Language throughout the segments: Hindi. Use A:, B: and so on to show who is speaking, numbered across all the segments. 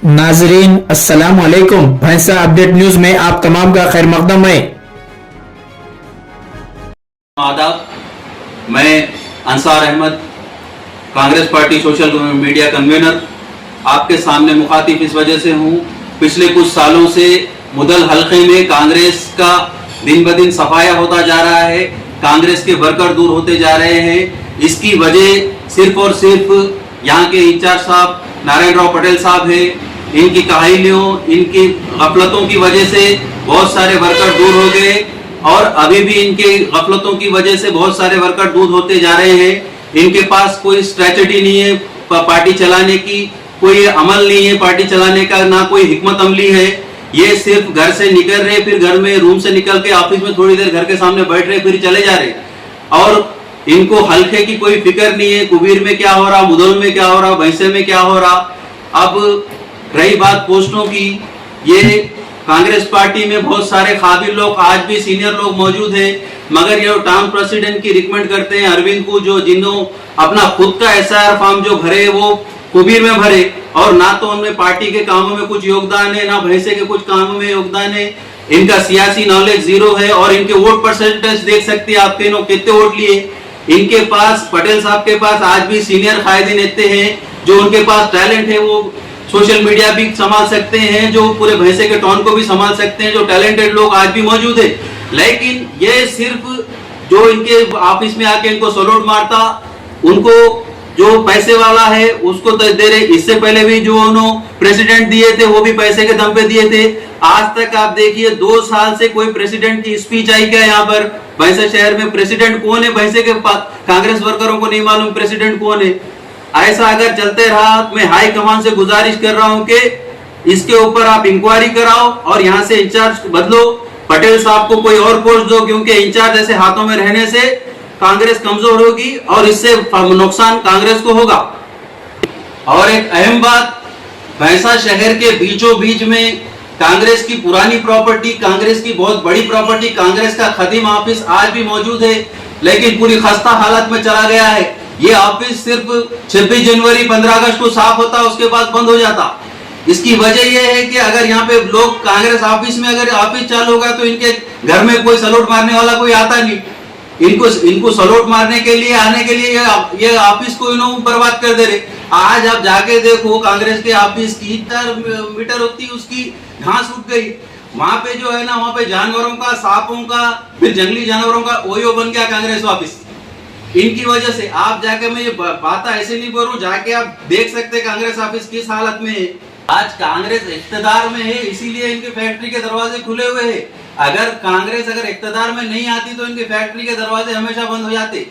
A: नाजरीन अस्सलाम वालेकुम। भैंसा अपडेट न्यूज में आप तमाम का खैर मकदम है।
B: आदाब, मैं Ansar Ahmad, Congress party social media convener, आपके सामने मुखातिब इस वजह से हूँ। पिछले कुछ सालों से मुदल हलके में कांग्रेस का दिन ब दिन सफाया होता जा रहा है, कांग्रेस के वर्कर दूर होते जा रहे हैं। इसकी वजह सिर्फ और सिर्फ यहाँ के इंचार्ज साहब नारायण राव पटेल साहब है। इनकी काहिलियों, इनकी गफलतों की वजह से बहुत सारे वर्कर दूर हो गए और अभी भी इनके गफलतों की वजह से बहुत सारे वर्कर दूर होते जा रहे हैं। इनके पास कोई स्ट्रेटजी नहीं है पार्टी चलाने की, कोई अमल नहीं है पार्टी चलाने का, ना कोई हिकमत अमली है। ये सिर्फ घर से निकल रहे, फिर घर में रूम से निकल के ऑफिस में थोड़ी देर घर के सामने बैठ रहे, फिर चले जा रहे और इनको हल्के की कोई फिक्र नहीं है। कुबीर में क्या हो रहा, मुदल में क्या हो रहा, भैंसे में क्या हो रहा। अब रही बात पोस्टों की, ये कांग्रेस पार्टी में बहुत सारे काबिल लोग, आज भी सीनियर लोग मौजूद हैं, मगर ये टाउन प्रेसिडेंट की रिकमेंड करते हैं अरविंद को, जो जिन्हों अपना खुद का एसआईआर फॉर्म जो भरे वो कुबीर में भरे और ना तो उनमें पार्टी के कामों में कुछ योगदान है, ना भैंसे के कुछ कामों में योगदान है। इनका सियासी नॉलेज जीरो है और इनके वोट परसेंटेज देख सकते हैं आप, कितने वोट लिए। इनके पास, पटेल साहब के पास आज भी सीनियर कायदीन इतने हैं, जो उनके पास टैलेंट है, वो सोशल मीडिया भी संभाल सकते हैं, जो पूरे भैंसे के टॉन को भी संभाल सकते हैं, जो टैलेंटेड लोग आज भी मौजूद है। लेकिन ये सिर्फ जो इनके ऑफिस में आके इनको सलूट मारता, उनको जो पैसे वाला है उसको तो दे रहे। इससे पहले भी जो उन्होंने प्रेसिडेंट दिए थे वो भी पैसे के दम पे दिए थे। आज तक आप देखिए 2 साल से कोई प्रेसिडेंट की स्पीच आई क्या यहाँ पर भैंसा शहर में? प्रेसिडेंट कौन है भैंसे के? कांग्रेस वर्करों को नहीं मालूम प्रेसिडेंट कौन है। ऐसा अगर चलते रहा तो मैं हाई कमान से गुजारिश कर रहा हूं कि इसके ऊपर आप इंक्वायरी कराओ और यहां से इंचार्ज बदलो, पटेल साहब को कोई और पोस्ट दो, क्योंकि इंचार्ज ऐसे हाथों में रहने से कांग्रेस कमजोर होगी और इससे नुकसान कांग्रेस को होगा। और एक अहम बात, भैंसा शहर के बीचों बीच में कांग्रेस की पुरानी प्रॉपर्टी, कांग्रेस की बहुत बड़ी प्रॉपर्टी, कांग्रेस का खदीम ऑफिस आज भी मौजूद है, लेकिन पूरी खस्ता हालत में चला गया है। ये ऑफिस सिर्फ 26 जनवरी 15 अगस्त को साफ होता, उसके बाद बंद हो जाता। इसकी वजह यह है कि अगर यहाँ पे लोग कांग्रेस ऑफिस में अगर ऑफिस चालू होगा तो इनके घर में कोई सलूट मारने वाला कोई आता नहीं। इनको सलूट मारने के लिए, आने के लिए ये ऑफिस को इन्होंने बर्बाद कर दे रहे। आज आप जाके देखो कांग्रेस के ऑफिस की 4 मीटर होती उसकी घास उठ गई। वहां पे जो है ना, वहां पे जानवरों का, सांपों का, फिर जंगली जानवरों का ओयो बन गया कांग्रेस ऑफिस। इनकी वजह से आप जाके, मैं ये बात ऐसे नहीं बोल रहा हूं, जाके आप देख सकते हैं कांग्रेस ऑफिस किस हालत में है। आज कांग्रेस इख्तिदार में है, इसीलिए इनके फैक्ट्री के दरवाजे खुले हुए हैं। अगर कांग्रेस इख्तिदार में नहीं आती तो इनके फैक्ट्री के दरवाजे हमेशा बंद हो जाते।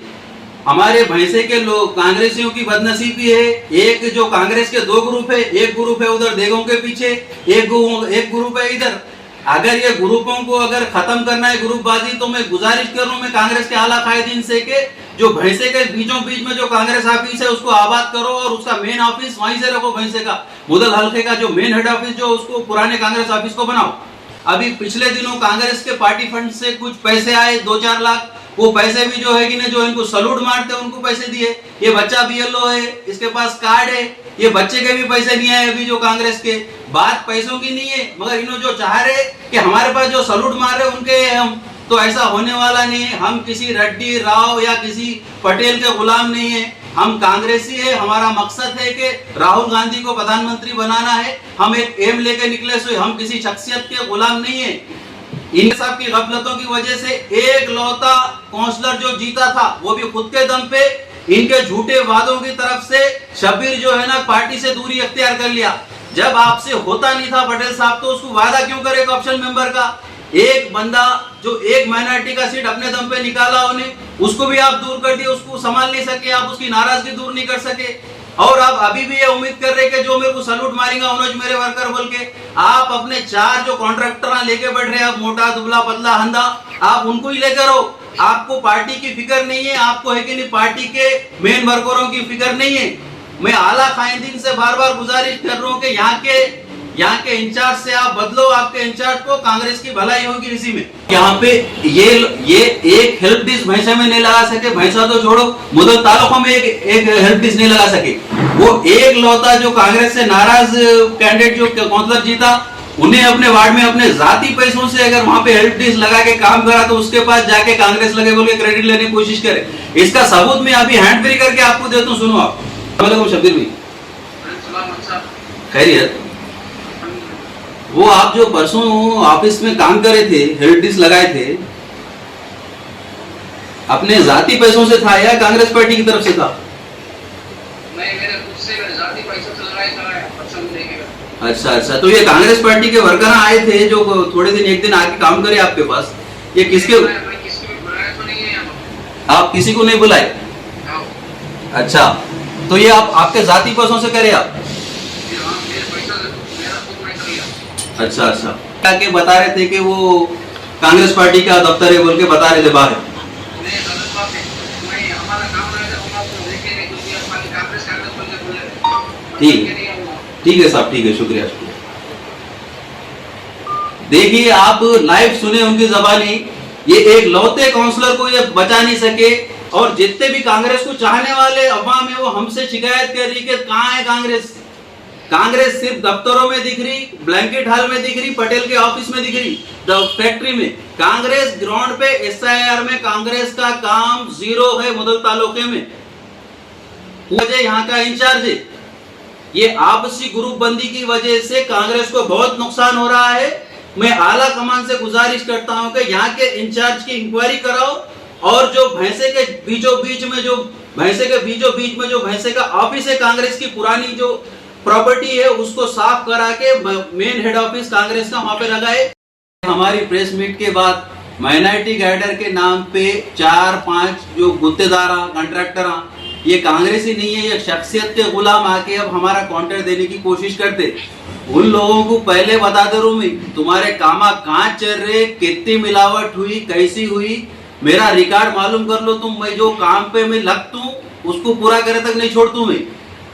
B: हमारे भैंसे के लोग, कांग्रेसियों की बदनसीबी है, एक जो कांग्रेस के 2 ग्रुप है, एक ग्रुप है उधर देगों के पीछे, एक ग्रुप है इधर। अगर ये ग्रुपों को अगर खत्म करना है, ग्रुपबाजी, तो मैं गुजारिश कर रहा हूं मैं कांग्रेस के आला कायदीन से कि जो भैंसे के बीचों बीच में जो कांग्रेस ऑफिस है उसको आबाद करो और उसका मेन ऑफिस वहीं से रखो। भैंसे का मुदल हल्के का जो मेन हेड ऑफिस जो उसको पुराने कांग्रेस ऑफिस को बनाओ। अभी पिछले दिनों कांग्रेस के पार्टी फंड से कुछ पैसे आए, 2-4 लाख, वो पैसे भी जो है कि ना, जो इनको सलूट मारते उनको पैसे दिए। ये बच्चा बीएलओ है, इसके पास कार्ड है, ये बच्चे के भी पैसे नहीं आए अभी जो कांग्रेस के। बात पैसों की नहीं है, मगर इन्हों जो चाह रहे कि हमारे पास जो सलूट मार रहे उनके हम, तो ऐसा होने वाला नहीं है। हम किसी रेड्डी, राव या किसी पटेल के गुलाम नहीं है, हम कांग्रेसी है। हमारा मकसद है कि राहुल गांधी को प्रधानमंत्री बनाना है। हम एक एम लेके निकले, सो हम किसी शख्सियत के गुलाम नहीं है। इन सब की गफलतों की वजह से एक लौता काउंसलर जो जीता था वो भी खुद के दम पे, इनके झूठे वादों की तरफ से शब्बीर जो है ना, पार्टी से दूरी अख्तियार कर लिया। जब आपसे होता नहीं था पटेल साहब, तो उसको वादा क्यों करे ऑप्शन मेंबर का? एक बंदा जो एक माइनॉरिटी का सीट अपने दम पे निकाला उन्हें, उसको भी आप दूर कर दिए, उसको संभाल नहीं सके, आप उसकी नाराजगी दूर नहीं कर सके। और आप अभी भी ये उम्मीद कर रहे कि जो मेरे को सलूट मारेगा उन्होंने मेरे वर्कर बोल के, आप अपने 4 जो कॉन्ट्रैक्टर लेके बैठ रहे हैं, आप मोटा दुबला पतला हंदा, आप उनको ही लेकर हो। आपको पार्टी की फिक्र नहीं है, आपको है कि नहीं पार्टी के मेन वर्करों की फिक्र नहीं है। मैं आला कायदीन से बार बार गुजारिश कर रहा हूं कि यहाँ के यहाँ के इंचार्ज से आप बदलो, आपके इंचार्ज को, कांग्रेस की भलाई होगी इसी में। यहाँ पे ये एक हेल्प डिस्क भैंसा में नहीं लगा सके, भैंसा तो छोड़ो, मुदल तालुकों में एक हेल्प डिस्क नहीं लगा सके। वो एक लौता जो कांग्रेस से नाराज कैंडिडेट जो काउंसलर जीता, उन्हें अपने वार्ड में अपने जाती पैसों से अगर वहां पे हेल्प डिस्क लगा के काम करा तो उसके पास जाके कांग्रेस लगे बोल के क्रेडिट लेने की कोशिश करे। इसका सबूत मैं अभी हैंड फ्री करके आपको देता हूँ, सुनो आप। शब्बीर भाई खैरियत, वो आप जो परसों ऑफिस में काम करे थे, हेल्प डिस्क लगाए थे, अपने जाती पैसों से था या कांग्रेस पार्टी की तरफ से था?
C: नहीं, मेरे खुद से मेरे जाती पैसों से लगाए था, पसंद नहीं किया।
B: अच्छा अच्छा, तो ये कांग्रेस पार्टी के वर्कर आए थे जो थोड़े दिन एक दिन आके काम करे आपके पास, ये किसके?
C: मैं किसी को बुलाया तो नहीं है यहाँ पर।
B: आप किसी को नहीं बुलाए?
C: हाँ।
B: अच्छा, तो ये आप आपके जाती पैसों से करे आप?
C: हाँ, मेरे पैसा से मेरा खुद नहीं किया।
B: अच्छा अच्छा, क्या के बता रहे थे कि वो कांग्रेस पार्टी का दफ्तर है बोल के बता रहे थे बाहर?
C: नहीं, गलत बात है। मैं हमारा काम रहेगा, हम आपको देखे नहीं, क्योंकि आप खाली कांग्रेस बोल के बोले रहे।
B: ठीक ठीक है साहब, ठीक है, शुक्रिया शुक्रिया। देखिए आप लाइव सुने उनकी जबानी, ये एक लौते काउंसलर को ये बचा नहीं सके, और जितने भी कांग्रेस को चाहने वाले अवाम है वो हमसे शिकायत कर रही कि कहाँ है कांग्रेस। कांग्रेस सिर्फ दफ्तरों में दिख रही, ब्लैंकेट हॉल में दिख रही, पटेल के ऑफिस में दिख रही, फैक्ट्री में। कांग्रेस ग्राउंड पे SIR में कांग्रेस का काम जीरो है। मुदल तालुके में वजह यहाँ का इंचार्ज है। ये आपसी ग्रुप बंदी की वजह से कांग्रेस को बहुत नुकसान हो रहा है। मैं आला कमान से गुजारिश करता हूं कि यहाँ के इंचार्ज की इंक्वायरी कराओ, और जो भैंसे के बीचों बीच में जो भैंसे का ऑफिस है कांग्रेस की, पुरानी जो प्रॉपर्टी है उसको साफ करा के मेन हेड ऑफिस कांग्रेस का वहां पे लगाए। हमारी प्रेस मीट के बाद माइनॉरिटी गाइडर के नाम पे 4-5 जो गुत्तेदार कॉन्ट्रैक्टर, ये कांग्रेस ही नहीं है, ये शख्सियत के गुलाम आके अब हमारा कॉन्ट्रैक्ट देने की कोशिश करते। उन लोगों को पहले बता दे रू, मैं तुम्हारे कामा कहाँ चल रहे, कितनी मिलावट हुई, कैसी हुई, मेरा रिकॉर्ड मालूम कर लो तुम। मैं जो काम पे मैं लगता हूँ उसको पूरा करे तक नहीं छोड़ता मैं।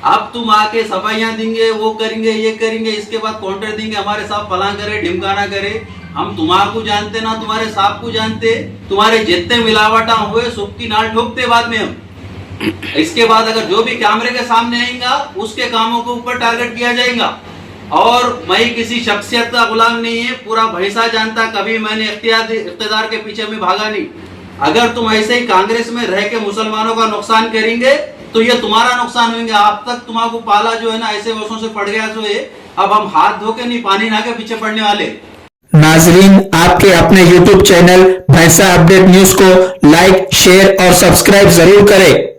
B: अब तुम आके सफाइयां देंगे, वो करेंगे, ये करेंगे, इसके बाद कॉन्ट्रैक्ट देंगे, हमारे साथ फलां करे ढिमकाना करे। हम तुम्हारे को जानते ना तुम्हारे साहब को जानते, तुम्हारे जितने मिलावटा हुए सबकी नाल ठोकते बाद में हम। इसके बाद अगर जो भी कैमरे के सामने आएगा उसके कामों को ऊपर टारगेट किया जाएगा। और मैं किसी शख्सियत का गुलाम नहीं है, पूरा भैंसा जानता, कभी मैंने इख्तियार के पीछे में भागा नहीं। अगर तुम ऐसे ही कांग्रेस में रह के मुसलमानों का नुकसान करेंगे तो ये तुम्हारा नुकसान होंगे। अब तक तुम्हारा पाला जो है ना ऐसे वर्षों से पड़ गया जो है, अब हम हाथ धो के नहीं पानी नहा के पीछे पड़ने वाले।
A: नाजरीन, आपके अपने YouTube चैनल भैंसा अपडेट न्यूज को लाइक, शेयर और सब्सक्राइब जरूर करें।